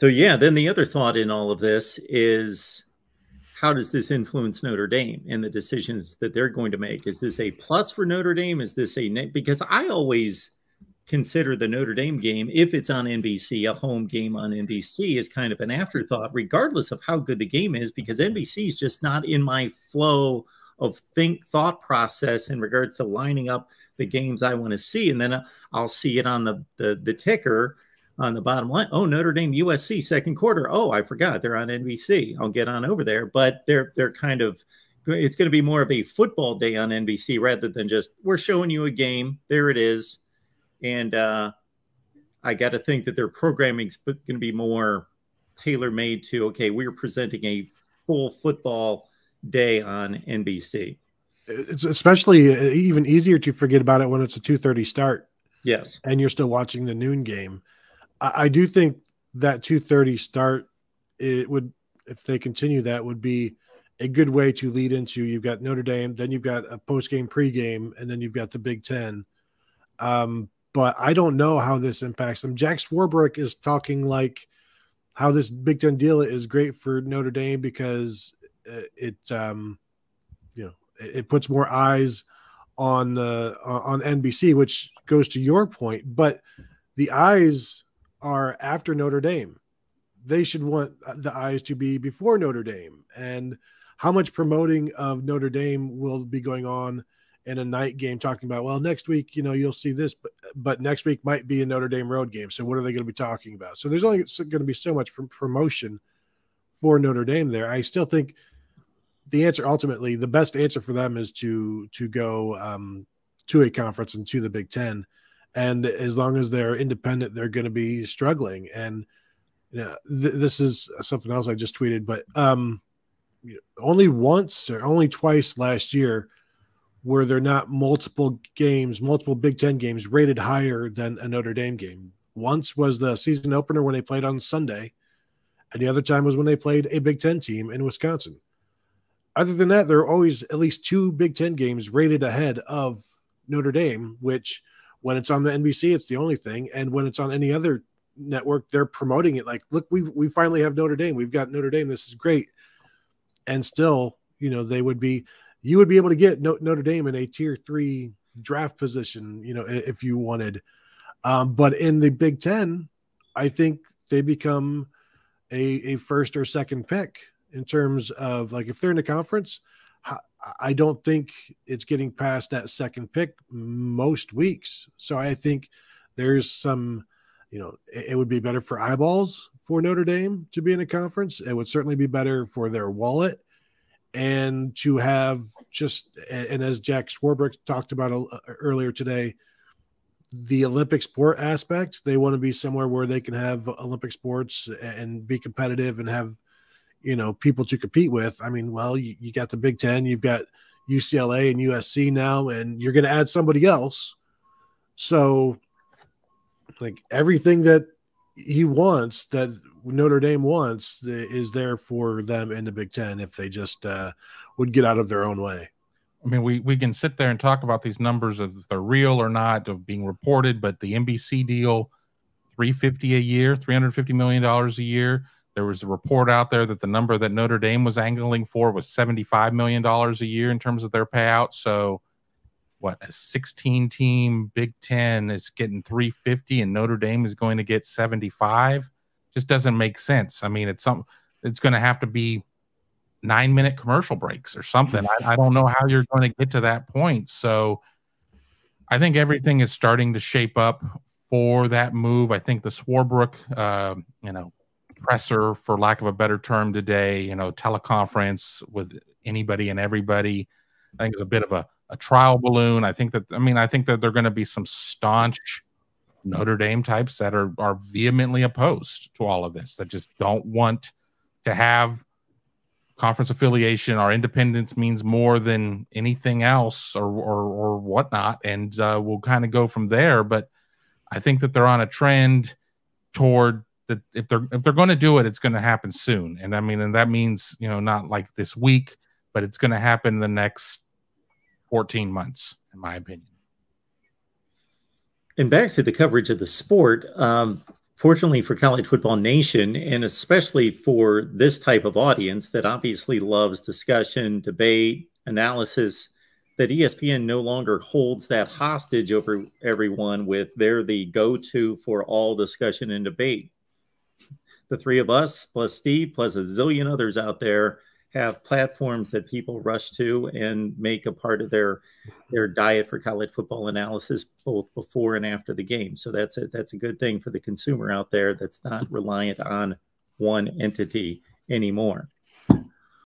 So yeah, then the other thought in all of this is, how does this influence Notre Dame and the decisions that they're going to make? Is this a plus for Notre Dame? Is this because I always consider the Notre Dame game, if it's on NBC, a home game on NBC, is kind of an afterthought, regardless of how good the game is, because NBC is just not in my flow of thought process in regards to lining up the games I want to see. And then I'll see it on the ticker on the bottom line. Oh, Notre Dame USC second quarter. Oh, I forgot they're on NBC. I'll get on over there. But they're kind of, it's going to be more of a football day on NBC rather than just, we're showing you a game. There it is. And I got to think that their programming's going to be more tailor-made to, okay, we're presenting a full football day on NBC. It's especially even easier to forget about it when it's a 2:30 start. Yes. And you're still watching the noon game. I do think that 2:30 start, it would, if they continue, that would be a good way to lead into, you've got Notre Dame, then you've got a post-game pregame, and then you've got the Big Ten. But I don't know how this impacts them. Jack Swarbrick is talking like how this Big Ten deal is great for Notre Dame because it puts more eyes on NBC, which goes to your point. But the eyes are after Notre Dame. They should want the eyes to be before Notre Dame. And how much promoting of Notre Dame will be going on in a night game, talking about, well, next week, you'll see this, but next week might be a Notre Dame road game. So what are they going to be talking about? So there's only going to be so much promotion for Notre Dame there. I still think the answer, ultimately, the best answer for them is to go to a conference and to the Big Ten. And as long as they're independent, they're going to be struggling. And this is something else I just tweeted, but only once or only twice last year were there not multiple Big Ten games rated higher than a Notre Dame game. Once was the season opener when they played on Sunday, and the other time was when they played a Big Ten team in Wisconsin. Other than that, there are always at least 2 Big Ten games rated ahead of Notre Dame, which when it's on the NBC, it's the only thing. And when it's on any other network, they're promoting it like, look, we finally have Notre Dame. We've got Notre Dame. This is great. And still, you would be able to get Notre Dame in a tier 3 draft position, if you wanted. But in the Big Ten, I think they become a first or second pick in terms of, like, if they're in a conference, I don't think it's getting past that second pick most weeks. So I think there's some, it would be better for eyeballs for Notre Dame to be in a conference. It would certainly be better for their wallet. And to have and as Jack Swarbrick talked about earlier today, the Olympic sport aspect, they want to be somewhere where they can have Olympic sports and be competitive and have, people to compete with. I mean, well, you got the Big Ten, you've got UCLA and USC now, and you're going to add somebody else. So, like, everything that he wants, that Notre Dame wants, is there for them in the Big Ten if they just would get out of their own way. I mean, we can sit there and talk about these numbers of if they're real or not, of being reported, but the NBC deal, $350 million a year. There was a report out there that the number that Notre Dame was angling for was $75 million a year in terms of their payout. So what, a 16-team Big Ten is getting $350 and Notre Dame is going to get $75? Just doesn't make sense. I mean, it's going to have to be 9-minute commercial breaks or something. I don't know how you're going to get to that point. So I think everything is starting to shape up for that move. I think the Swarbrick, presser, for lack of a better term today, teleconference with anybody and everybody, I think it's a bit of a trial balloon. I think that there are going to be some staunch Notre Dame types that are vehemently opposed to all of this, that just don't want to have conference affiliation. Our independence means more than anything else or whatnot. And we'll kind of go from there. But I think that they're on a trend toward that. If they're going to do it, it's going to happen soon. And that means, not like this week, but it's going to happen in the next 14 months, in my opinion. And back to the coverage of the sport, fortunately for College Football Nation, and especially for this type of audience that obviously loves discussion, debate, analysis, that ESPN no longer holds that hostage over everyone with they're the go-to for all discussion and debate. The three of us, plus Steve, plus a zillion others out there, have platforms that people rush to and make a part of their diet for college football analysis, both before and after the game. So that's a good thing for the consumer out there that's not reliant on one entity anymore.